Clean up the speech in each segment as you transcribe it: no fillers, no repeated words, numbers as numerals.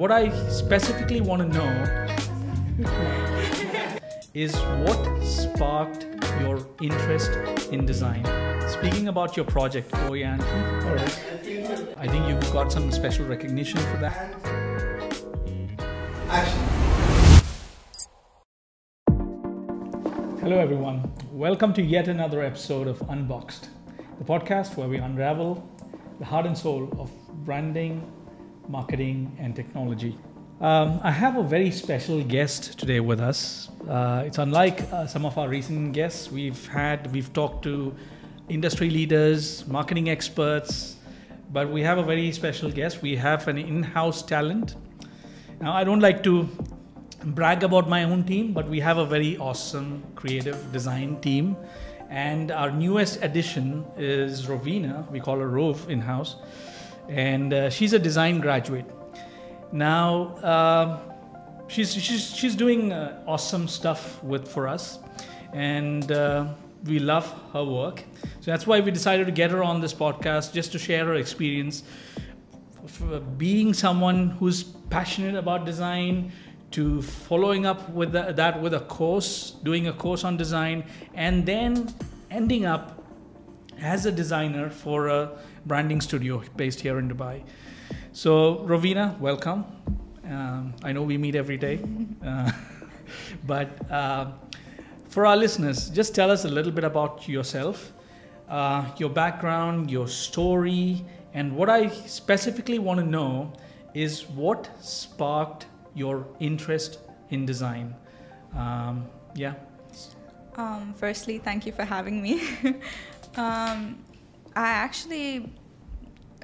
what I specifically want to know is what sparked your interest in design. Speaking about your project, Oyan, all right. I think you've got some special recognition for that. Action. Hello everyone, welcome to yet another episode of Unboxed, the podcast where we unravel the heart and soul of branding, marketing and technology. I have a very special guest today with us. It's unlike some of our recent guests we've talked to industry leaders, marketing experts, but we have a very special guest. We have an in-house talent. Now, I don't like to brag about my own team, but we have a very awesome creative design team. And our newest addition is Rovena. We call her Rove in-house. And she's a design graduate. Now, she's doing awesome stuff for us. And we love her work. So that's why we decided to get her on this podcast, just to share her experience of being someone who's passionate about design, to following up with that with a course, doing a course on design, and then ending up as a designer for a branding studio based here in Dubai. So Rovena, welcome. I know we meet every day, but for our listeners, just tell us a little bit about yourself, your background, your story, and what I specifically want to know is what sparked your interest in design. Firstly, thank you for having me. I actually,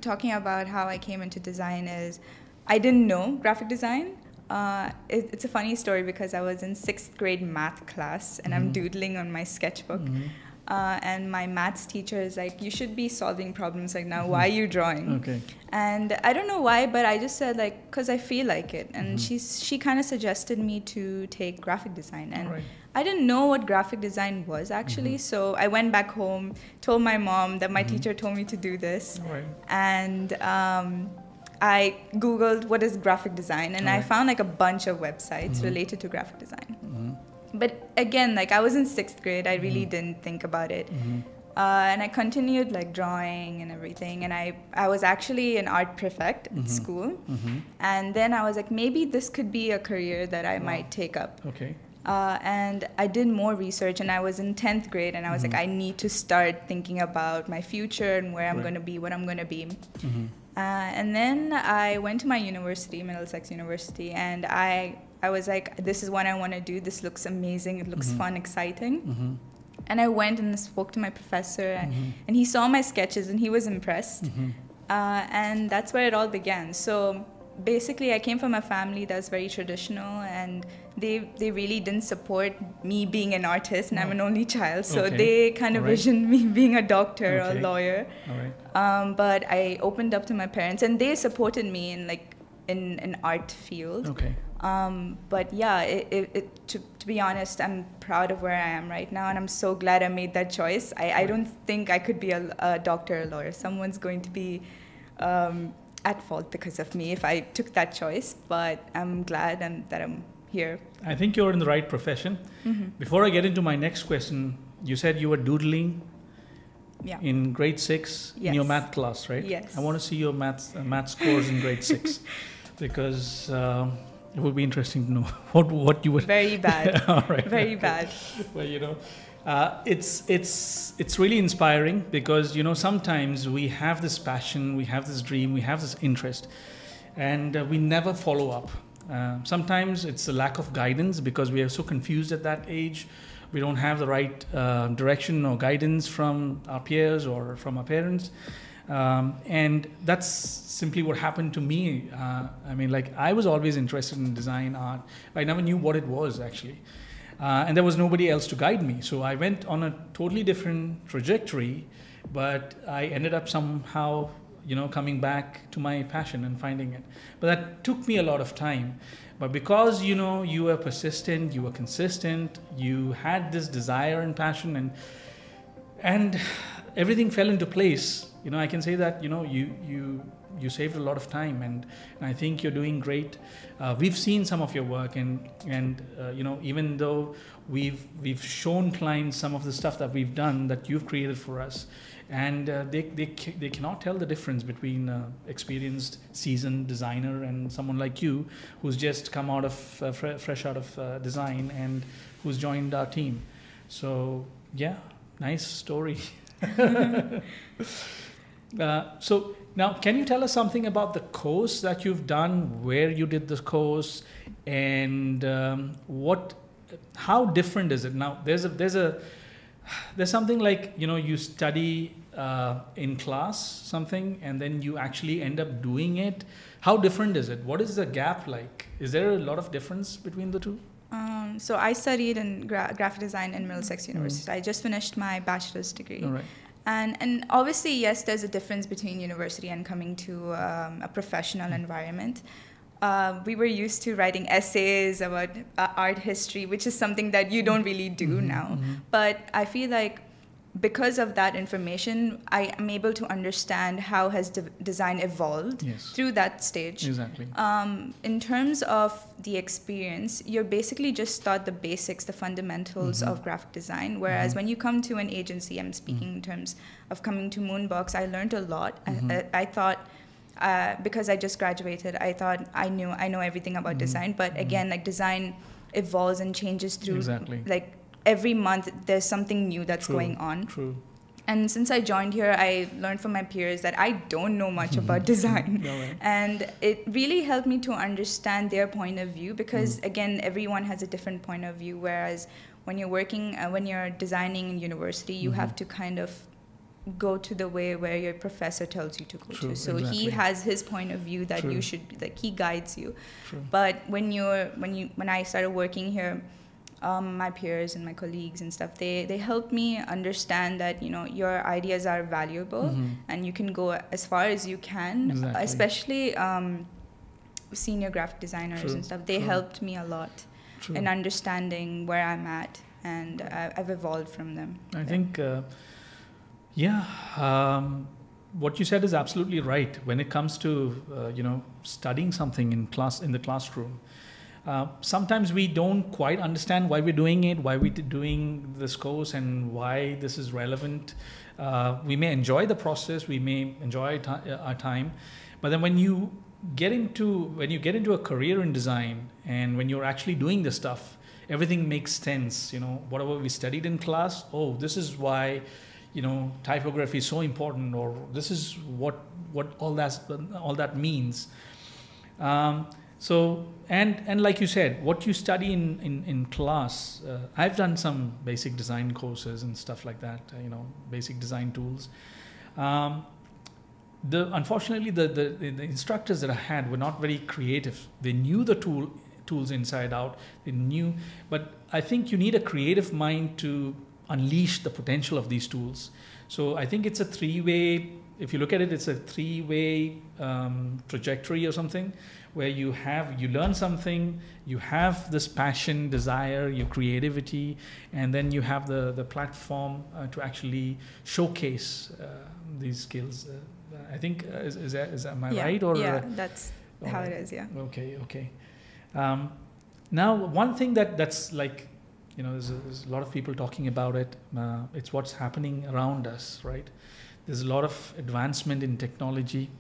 talking about how I came into design is, I didn't know graphic design. It's a funny story because I was in 6th grade math class and I'm doodling on my sketchbook. And my maths teacher is like, you should be solving problems like now, why are you drawing? Okay. And I don't know why, but I just said like, because I feel like it. And she kind of suggested me to take graphic design. And I didn't know what graphic design was actually. So I went back home, told my mom that my teacher told me to do this. And I Googled what is graphic design, and I found like a bunch of websites related to graphic design. But again, like I was in 6th grade, I really didn't think about it. And I continued like drawing and everything. And I was actually an art prefect at school. And then I was like, maybe this could be a career that I might take up. Okay. And I did more research, and I was in 10th grade, and I was like, I need to start thinking about my future and where I'm going to be, what I'm going to be. And then I went to my university, Middlesex University, and I was like, this is what I want to do. This looks amazing. It looks fun, exciting. And I went and spoke to my professor, and he saw my sketches, and he was impressed. And that's where it all began. So basically, I came from a family that's very traditional, and they really didn't support me being an artist, and I'm an only child. So they kind of visioned me being a doctor or a lawyer. But I opened up to my parents, and they supported me in like in an art field. But yeah, to be honest, I'm proud of where I am right now, and I'm so glad I made that choice. I don't think I could be a doctor or a lawyer. Someone's going to be at fault because of me if I took that choice, but I'm glad that I'm here. I think you're in the right profession. Before I get into my next question, you said you were doodling in grade 6 in your math class, right? Yes. I want to see your math scores in grade 6 because it would be interesting to know what you were. Very bad. All right. Very bad. Well, you know, it's really inspiring because, you know, sometimes we have this passion, we have this dream, we have this interest, and we never follow up. Sometimes it's a lack of guidance because we are so confused at that age. We don't have the right direction or guidance from our peers or from our parents. And that's simply what happened to me. I mean, like, I was always interested in design, art. I never knew what it was, actually. And there was nobody else to guide me. So I went on a totally different trajectory, but I ended up somehow, you know, coming back to my passion and finding it. But that took me a lot of time. But because, you know, you were persistent, you were consistent, you had this desire and passion, and everything fell into place. I can say that you saved a lot of time, and I think you're doing great. We've seen some of your work, and even though we've shown clients some of the stuff that we've done that you've created for us, and they cannot tell the difference between experienced, seasoned designer and someone like you who's just come out of fresh out of design and who's joined our team. So yeah, nice story. So now, can you tell us something about the course that you've done, where you did the course, and how different is it? Now, there's something like, you study in class something, and then you actually end up doing it. How different is it? What is the gap like? Is there a lot of difference between the two? So I studied in graphic design in Middlesex University. I just finished my bachelor's degree. All right. And obviously, yes, there's a difference between university and coming to a professional environment. We were used to writing essays about art history, which is something that you don't really do now. But I feel like because of that information, I am able to understand how has design evolved through that stage. Exactly. In terms of the experience, you're basically just taught the basics, the fundamentals of graphic design. Whereas when you come to an agency, I'm speaking in terms of coming to Moonbox, I learned a lot. I thought, because I just graduated, I thought I know everything about design. But again, like design evolves and changes through like every month there's something new that's going on. True. And since I joined here, I learned from my peers that I don't know much about design. No way. And it really helped me to understand their point of view, because again, everyone has a different point of view. Whereas when you're working, when you're designing in university, you have to kind of go to the way where your professor tells you to go to. So he has his point of view that you should, like, he guides you. But when I started working here, my peers and my colleagues and stuff, they helped me understand that your ideas are valuable and you can go as far as you can. Especially senior graphic designers and stuff, they helped me a lot in understanding where I'm at, and I've evolved from them. I think what you said is absolutely right. When it comes to studying something in the classroom, sometimes we don't quite understand why we're doing it, why we're doing this course, and why this is relevant. We may enjoy the process, we may enjoy our time, but then when you get into a career in design, and when you're actually doing this stuff, everything makes sense. Whatever we studied in class, this is why typography is so important, or this is what all that means. So and like you said, what you study in class, I've done some basic design courses and stuff like that, basic design tools. Unfortunately, the instructors that I had were not very creative. They knew the tools inside out. They knew, but I think you need a creative mind to unleash the potential of these tools. So I think it's a three-way. If you look at it, it's a three-way trajectory or something, where you learn something, you have this passion, desire, your creativity, and then you have the platform to actually showcase these skills. I think am I right? Or that's how it is. Yeah. Okay. Now, one thing that's like, there's a lot of people talking about it. It's what's happening around us, right? There's a lot of advancement in technology.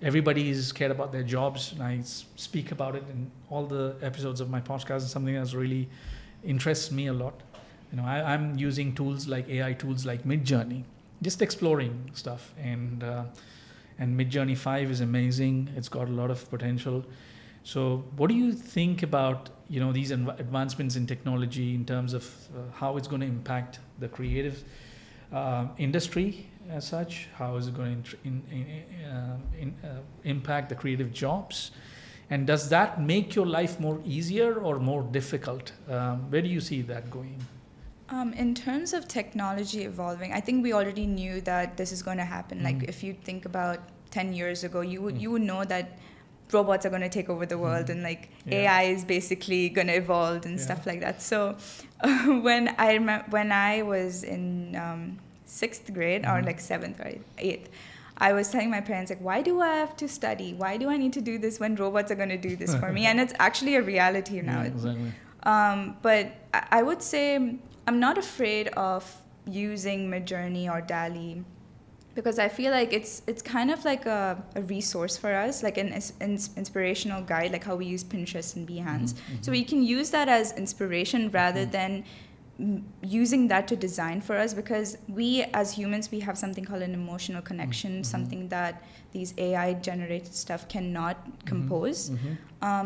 Everybody is scared about their jobs, and I speak about it in all the episodes of my podcast. It's something that really interests me a lot. I'm using tools like AI tools like Midjourney, just exploring stuff. And Midjourney 5 is amazing. It's got a lot of potential. So what do you think about these advancements in technology in terms of how it's going to impact the creative industry as such? How is it going to impact the creative jobs? And does that make your life more easier or more difficult? Where do you see that going? In terms of technology evolving, I think we already knew that this is going to happen. Like if you think about 10 years ago, you would know that robots are going to take over the world, and AI is basically going to evolve and stuff like that. So when I was in 6th grade or like 7th or 8th, I was telling my parents, like, why do I have to study? Why do I need to do this when robots are going to do this for me? And it's actually a reality now. Yeah, exactly. But I would say I'm not afraid of using Midjourney or DALL-E, because I feel like it's kind of like a resource for us, like an inspirational guide, like how we use Pinterest and Behance. So we can use that as inspiration rather than using that to design for us, because we as humans, we have something called an emotional connection, something that these AI generated stuff cannot compose.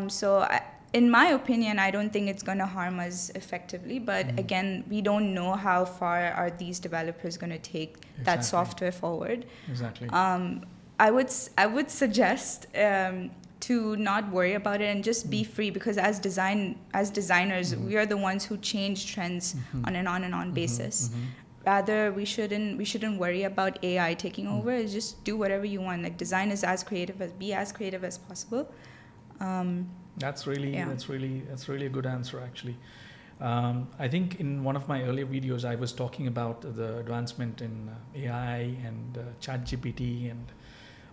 So in my opinion, I don't think it's going to harm us effectively. But again, we don't know how far are these developers going to take that software forward. Exactly. I would suggest to not worry about it and just be free, because as designers, we are the ones who change trends on an on basis. Rather, we shouldn't worry about AI taking over. It's just do whatever you want. Like, design is be as creative as possible. That's really a good answer, actually. I think in one of my earlier videos, I was talking about the advancement in AI and ChatGPT and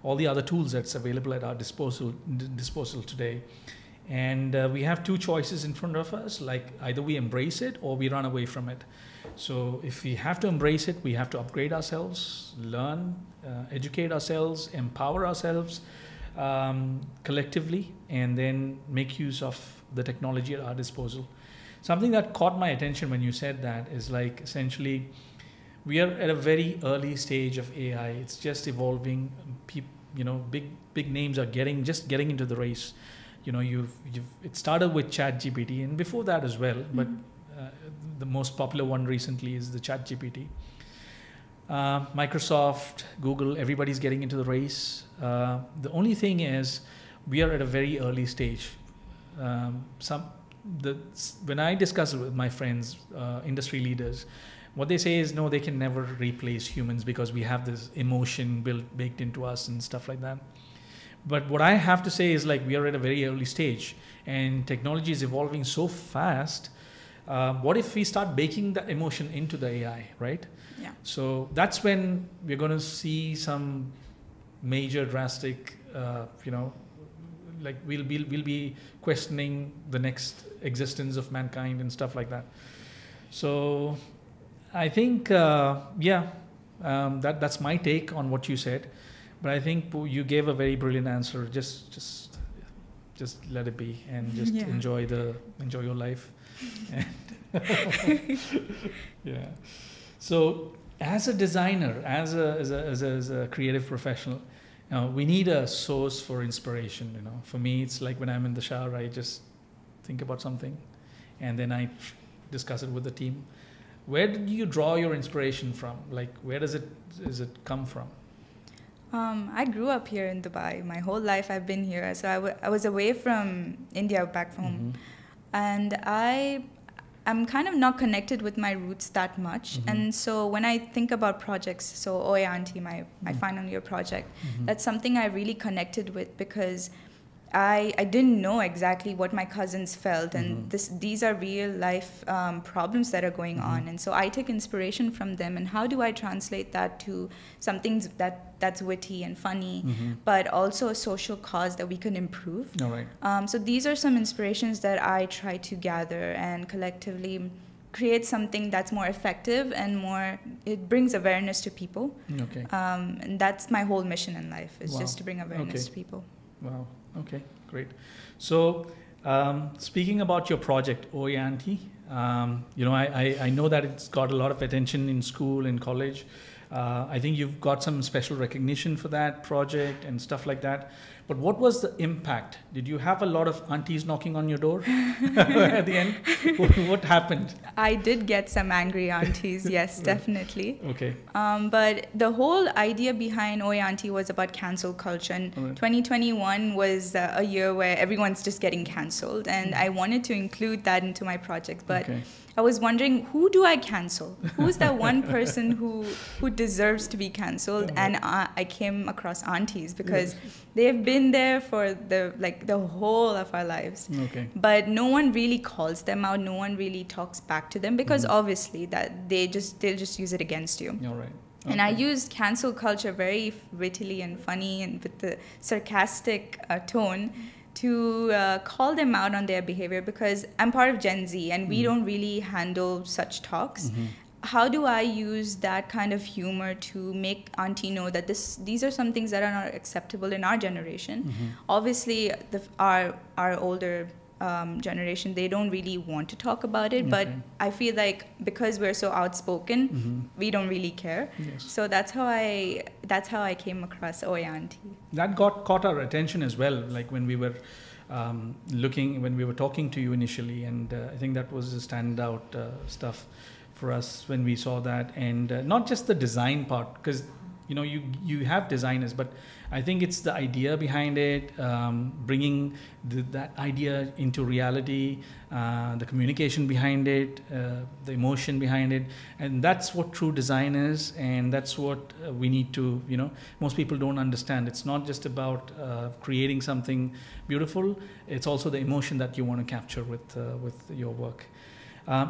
all the other tools that's available at our disposal today. And we have two choices in front of us, like either we embrace it or we run away from it. So if we have to embrace it, we have to upgrade ourselves, learn, educate ourselves, empower ourselves collectively, and then make use of the technology at our disposal. Something that caught my attention when you said that is, like, essentially we are at a very early stage of AI. It's just evolving. Big names are getting into the race. It started with ChatGPT, and before that as well, but the most popular one recently is the ChatGPT. Microsoft, Google, everybody's getting into the race. The only thing is, we are at a very early stage. When I discuss it with my friends, industry leaders, what they say is, no, they can never replace humans because we have this emotion baked into us and stuff like that. But what I have to say is, like, we are at a very early stage and technology is evolving so fast. What if we start baking that emotion into the AI, right? Yeah. So that's when we're going to see some major drastic, like we'll be questioning the next existence of mankind and stuff like that. So I think, that's my take on what you said. But I think you gave a very brilliant answer. Just let it be and just enjoy your life. Yeah. So as a designer, as a creative professional, we need a source for inspiration. For me, it's like when I'm in the shower, I just think about something, and then I discuss it with the team. Where did you draw your inspiration from? Like, where does it come from? I grew up here in Dubai. My whole life I've been here. So I was away from India, back home. And I'm kind of not connected with my roots that much. And so when I think about projects, so Oye Auntie, my final year project, that's something I really connected with, because I didn't know exactly what my cousins felt, and these are real life problems that are going on. And so I took inspiration from them, and how do I translate that to something that's witty and funny, but also a social cause that we can improve. All right. So these are some inspirations that I try to gather and collectively create something that's more effective and it brings awareness to people. Okay. And that's my whole mission in life, is just to bring awareness to people. Wow. Okay, great. So, speaking about your project, Oye Auntie, I know that it's got a lot of attention in school and college. I think you've got some special recognition for that project and stuff like that. But what was the impact? Did you have a lot of aunties knocking on your door at the end? What happened? I did get some angry aunties, yes, definitely. Okay. But the whole idea behind Oye Auntie was about cancel culture. And 2021 was a year where everyone's just getting cancelled. And I wanted to include that into my project. But I was wondering, who do I cancel? Who's that one person who deserves to be cancelled? And I came across aunties, because they've been there for the whole of our lives. Okay. But no one really calls them out. No one really talks back to them, because obviously that they'll just use it against you. All right. And I used cancel culture very wittily and funny and with the sarcastic tone to call them out on their behavior, because I'm part of Gen Z and we don't really handle such talks. How do I use that kind of humor to make auntie know that these are some things that are not acceptable in our generation? Obviously, our older generation, they don't really want to talk about it, but I feel like because we're so outspoken, we don't really care. So that's how I came across Oi Auntie. That caught our attention as well, like when we were when we were talking to you initially, and I think that was the standout stuff for us when we saw that. And not just the design part, because you have designers, but I think it's the idea behind it, bringing that idea into reality, the communication behind it, the emotion behind it, and that's what true design is, and that's what we need to, most people don't understand. It's not just about creating something beautiful, it's also the emotion that you want to capture with your work.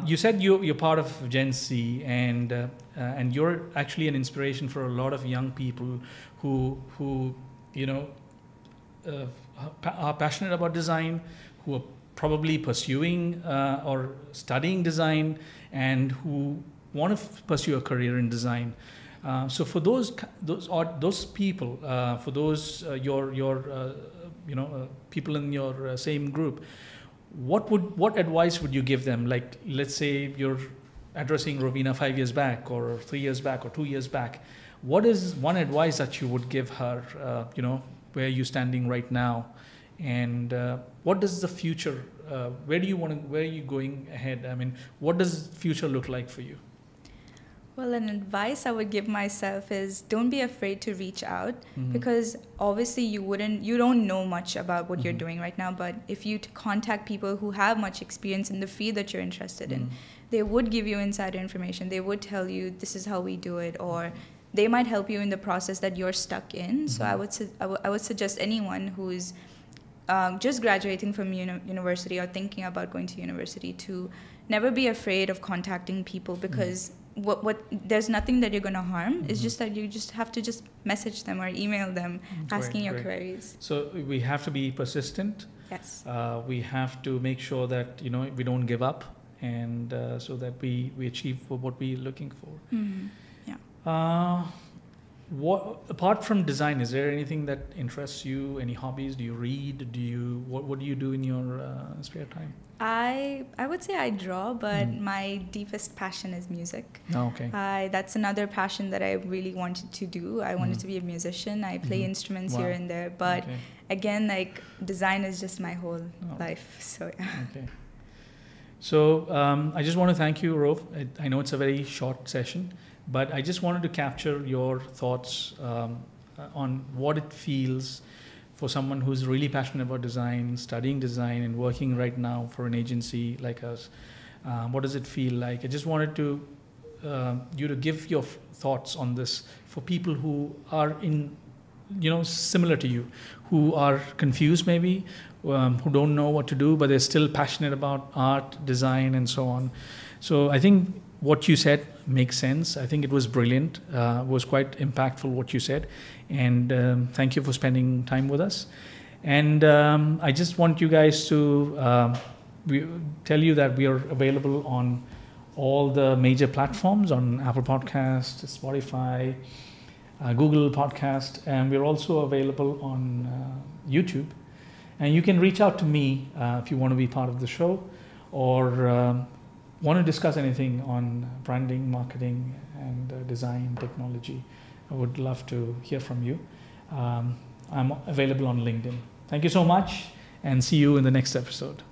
You said you're part of Gen Z, and you're actually an inspiration for a lot of young people who are passionate about design, who are probably pursuing or studying design, and who want to pursue a career in design. So for those people, for those your people in your same group, what advice would you give them? Like, let's say you're addressing Rovena 5 years back, or 3 years back, or 2 years back. What is one advice that you would give her? Where are you standing right now, and what does the future? Where are you going ahead? I mean, what does the future look like for you? Well, an advice I would give myself is don't be afraid to reach out, because obviously you don't know much about what you're doing right now, but if you contact people who have much experience in the field that you're interested in, they would give you insider information. They would tell you this is how we do it, or they might help you in the process that you're stuck in. So I would suggest anyone who's just graduating from university or thinking about going to university to never be afraid of contacting people, because there's nothing that you're going to harm. It's just that you just have to just message them or email them asking your queries. So we have to be persistent. Yes. We have to make sure that we don't give up, and so that we achieve what we're looking for. Yeah. What apart from design, is there anything that interests you? Any hobbies? Do you read? What do you do in your spare time? I would say I draw, but my deepest passion is music. Oh, okay. That's another passion that I really wanted to do. I wanted to be a musician. I play instruments here and there, but again, like, design is just my whole life. So yeah. Okay. So I just want to thank you, Rov. I know it's a very short session, but I just wanted to capture your thoughts on what it feels for someone who's really passionate about design, studying design, and working right now for an agency like us. What does it feel like? I just wanted to you to give your thoughts on this for people who are similar to you, who are confused maybe, who don't know what to do, but they're still passionate about art, design, and so on. So I think what you said makes sense. I think it was brilliant. It was quite impactful what you said. And thank you for spending time with us. And I just want you guys to tell you that we are available on all the major platforms, on Apple Podcast, Spotify, Google Podcast, and we're also available on YouTube. And you can reach out to me if you want to be part of the show, or want to discuss anything on branding, marketing, and design, technology. I would love to hear from you. I'm available on LinkedIn. Thank you so much, and see you in the next episode.